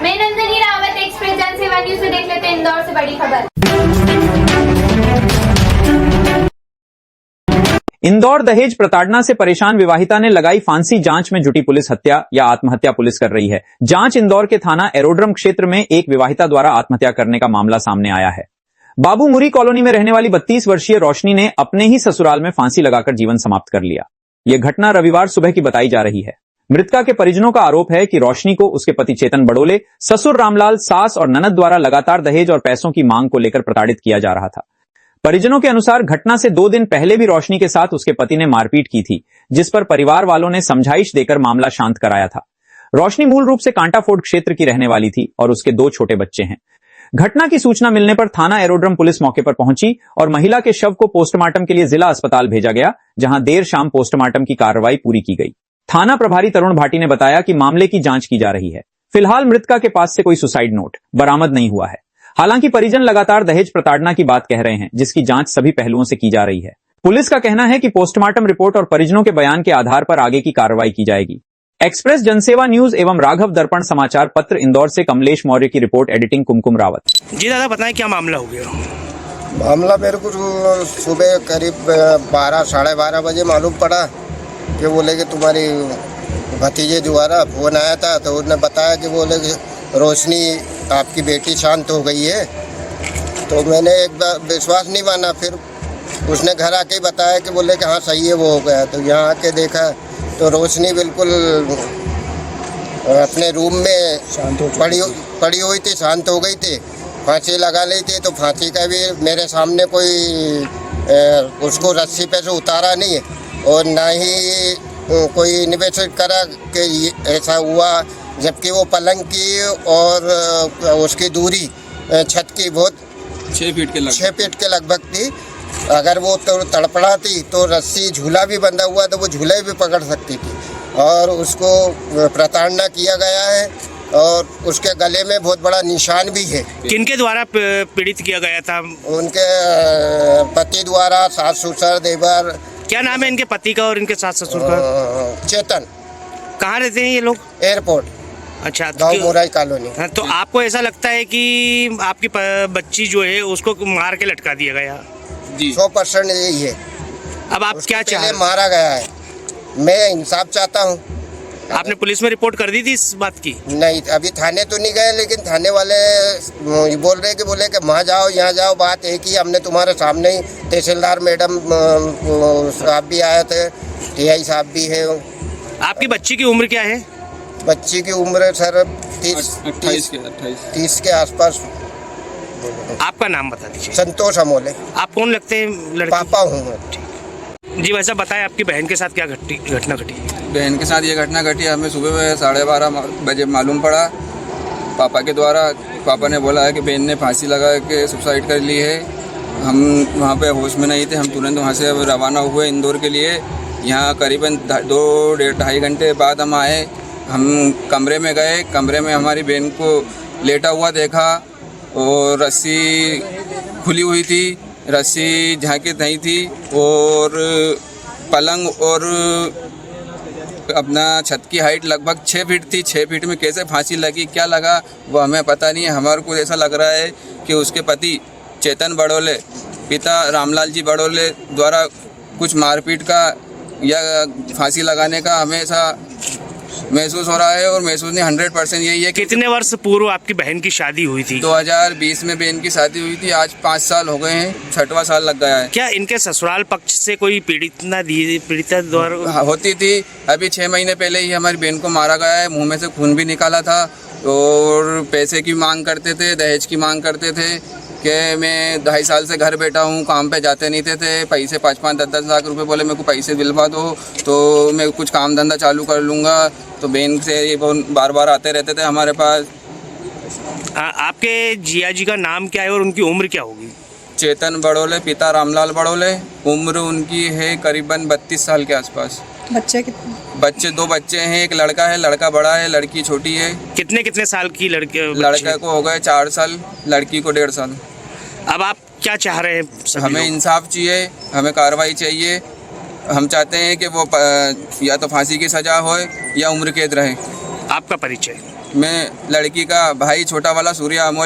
मैं नंदिनी रावत, एक्सप्रेस जनसेवा न्यूज से देख लेते हैं इंदौर से बड़ी खबर। इंदौर दहेज प्रताड़ना से परेशान विवाहिता ने लगाई फांसी, जांच में जुटी पुलिस। हत्या या आत्महत्या पुलिस कर रही है जांच। इंदौर के थाना एरोड्रम क्षेत्र में एक विवाहिता द्वारा आत्महत्या करने का मामला सामने आया है। बाबू मुरी कॉलोनी में रहने वाली 32 वर्षीय रोशनी ने अपने ही ससुराल में फांसी लगाकर जीवन समाप्त कर लिया। यह घटना रविवार सुबह की बताई जा रही है। मृतका के परिजनों का आरोप है कि रोशनी को उसके पति चेतन बड़ोले, ससुर रामलाल, सास और ननद द्वारा लगातार दहेज और पैसों की मांग को लेकर प्रताड़ित किया जा रहा था। परिजनों के अनुसार घटना से 2 दिन पहले भी रोशनी के साथ उसके पति ने मारपीट की थी, जिस पर परिवार वालों ने समझाइश देकर मामला शांत कराया था। रोशनी मूल रूप से कांटाफोर्ड क्षेत्र की रहने वाली थी और उसके 2 छोटे बच्चे हैं। घटना की सूचना मिलने पर थाना एरोड्रम पुलिस मौके पर पहुंची और महिला के शव को पोस्टमार्टम के लिए जिला अस्पताल भेजा गया, जहां देर शाम पोस्टमार्टम की कार्रवाई पूरी की गई। थाना प्रभारी तरुण भाटी ने बताया कि मामले की जांच की जा रही है। फिलहाल मृतका के पास से कोई सुसाइड नोट बरामद नहीं हुआ है। हालांकि परिजन लगातार दहेज प्रताड़ना की बात कह रहे हैं, जिसकी जांच सभी पहलुओं से की जा रही है। पुलिस का कहना है कि पोस्टमार्टम रिपोर्ट और परिजनों के बयान के आधार पर आगे की कार्रवाई की जाएगी। एक्सप्रेस जनसेवा न्यूज एवं राघव दर्पण समाचार पत्र इंदौर से कमलेश मौर्य की रिपोर्ट, एडिटिंग कुमकुम रावत। जी दादा, बताएं क्या मामला हो गया? मामला मेरे को सुबह करीब 12 साढ़े 12 बजे मालूम पड़ा कि बोले कि तुम्हारी भतीजे द्वारा फोन आया था, तो उन्होंने बताया कि बोले कि रोशनी आपकी बेटी शांत हो गई है। तो मैंने एक बार विश्वास नहीं माना, फिर उसने घर आके ही बताया कि बोले कि हाँ सही है, वो हो गया। तो यहाँ आके देखा तो रोशनी बिल्कुल अपने रूम में पड़ी हुई थी, शांत हो गई थी, फांसी लगा ली थी। तो फांसी का भी मेरे सामने कोई उसको रस्सी पे से उतारा नहीं है और ना ही कोई इन्वेस्टिगेट करा कि ऐसा हुआ, जबकि वो पलंग की और उसकी दूरी छत की बहुत 6 फीट के लगभग थी। अगर वो तो तड़पड़ाती तो रस्सी, झूला भी बंधा हुआ तो वो झूला भी पकड़ सकती थी। और उसको प्रताड़ना किया गया है और उसके गले में बहुत बड़ा निशान भी है। किनके द्वारा पीड़ित किया गया था? उनके पति द्वारा, सास ससुर देवर। क्या नाम है इनके पति का और इनके सास ससुर का? चेतन। कहाँ रहते हैं ये लोग? एयरपोर्ट। अच्छा, गाँव मुराई कॉलोनी। हाँ, तो आपको ऐसा लगता है कि आपकी बच्ची जो है उसको मार के लटका दिया गया? जी 100% यही है। अब आप क्या चाह रहे हैं? मारा गया है, मैं इंसाफ चाहता हूँ। आपने पुलिस में रिपोर्ट कर दी थी इस बात की? नहीं, अभी थाने तो नहीं गए, लेकिन थाने वाले बोल रहे कि बोले कि वहाँ जाओ यहाँ जाओ। बात एक ही, हमने तुम्हारे सामने ही तहसीलदार मैडम साहब भी आए थे, टीआई साहब भी है। आपकी बच्ची की उम्र क्या है? बच्ची की उम्र सर 30 के आसपास। आपका नाम बता दीजिए। संतोष अमोले। आप कौन लगते हैं? लड़की? पापा हूँ। जी वैसा बताएं, आपकी बहन के साथ क्या घटना घटी? बहन के साथ ये घटना घटी, हमें सुबह में 12:30 बजे मालूम पड़ा पापा के द्वारा। पापा ने बोला है कि बहन ने फांसी लगा के सुसाइड कर ली है। हम वहाँ पे होश में नहीं थे, हम तुरंत वहाँ से रवाना हुए इंदौर के लिए। यहाँ करीबन 2-2.5 घंटे बाद हम आए। हम कमरे में गए, कमरे में हमारी बहन को लेटा हुआ देखा और रस्सी खुली हुई थी, रस्सी झाँकी नहीं थी और पलंग और अपना छत की हाइट लगभग 6 फीट थी। 6 फीट में कैसे फांसी लगी, क्या लगा, वो हमें पता नहीं है। हमारे को ऐसा लग रहा है कि उसके पति चेतन बड़ोले, पिता रामलाल जी बड़ोले द्वारा कुछ मारपीट का या फांसी लगाने का हमें ऐसा महसूस हो रहा है। और महसूस नहीं, 100% यही है। कितने वर्ष पूर्व आपकी बहन की शादी हुई थी? 2020 में बहन की शादी हुई थी। आज 5 साल हो गए हैं, 6वां साल लग गया है। क्या इनके ससुराल पक्ष से कोई पीड़िता द्वारा होती थी? अभी 6 महीने पहले ही हमारी बहन को मारा गया है, मुंह में से खून भी निकाला था और पैसे की मांग करते थे, दहेज की मांग करते थे कि मैं 2.5 साल से घर बैठा हूँ, काम पे जाते नहीं थे पैसे 5-5, 10-10 लाख रुपए बोले मेरे को पैसे दिलवा दो तो मैं कुछ काम धंधा चालू कर लूँगा। तो बैंक से ये बार-बार आते रहते थे हमारे पास। आपके जिया जी का नाम क्या है और उनकी उम्र क्या होगी? चेतन बड़ोले, पिता रामलाल बड़ोले। उम्र उनकी है करीबन 32 साल के आसपास। बच्चे कितने? बच्चे 2 बच्चे हैं, एक लड़का है, लड़का बड़ा है, लड़की छोटी है। कितने साल की लड़की? लड़का को हो गए 4 साल, लड़की को 1.5 साल। अब आप क्या चाह रहे हैं? हमें इंसाफ चाहिए, हमें कार्रवाई चाहिए। हम चाहते हैं कि वो या तो फांसी की सजा हो या उम्र कैद रहे। आपका परिचय? में लड़की का भाई छोटा वाला सूर्या अमोल